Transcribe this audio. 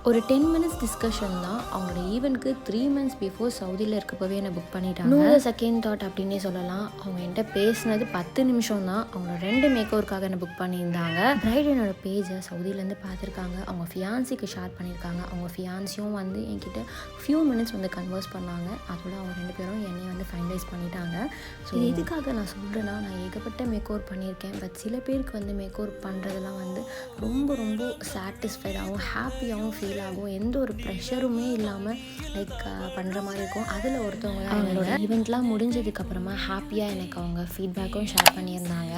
ஒரு 10 minutes discussion தான். அவங்களோட ஈவெண்ட்க்கு 3 மந்த்ஸ் பிஃபோர் சவுதியில் இருக்கப்பவே என்னை புக் பண்ணிட்டாங்க. செகண்ட் தாட் அப்படின்னே சொல்லலாம். அவங்க என்கிட்ட பேசினது 10 நிமிஷம் தான். அவங்களோட 2 மேக்கோருக்காக என்னை புக் பண்ணியிருந்தாங்க. பிரைட் என்னோட பேஜை சவுதியிலேருந்து பார்த்துருக்காங்க. அவங்க ஃபியான்சிக்கு ஷேர் பண்ணியிருக்காங்க. அவங்க ஃபியான்சியும் வந்து என்கிட்ட ஃபியூ மினிட்ஸ் வந்து கன்வர்ஸ் பண்ணாங்க. அதோட அவங்க 2 பேரும் என்னை வந்து ஃபைனலைஸ் பண்ணிட்டாங்க. ஸோ இதுக்காக நான் சொல்கிறேன்னா, நான் ஏகப்பட்ட மேக்கோர் பண்ணியிருக்கேன். பட் சில பேருக்கு வந்து மேக்கோர் பண்ணுறதெல்லாம் வந்து ரொம்ப ரொம்ப சாட்டிஸ்ஃபைடாகவும் ஹாப்பியாகவும் ஃபீல் ஆகும். எந்த ஒரு ப்ரெஷருமே இல்லாமல் பண்ணுற மாதிரி இருக்கும். அதில் ஒருத்தவங்க அவங்களோட ஈவெண்ட்லாம் முடிஞ்சதுக்கப்புறமா ஹாப்பியாக எனக்கு அவங்க ஃபீட்பேக்கும் ஷேர் பண்ணியிருந்தாங்க.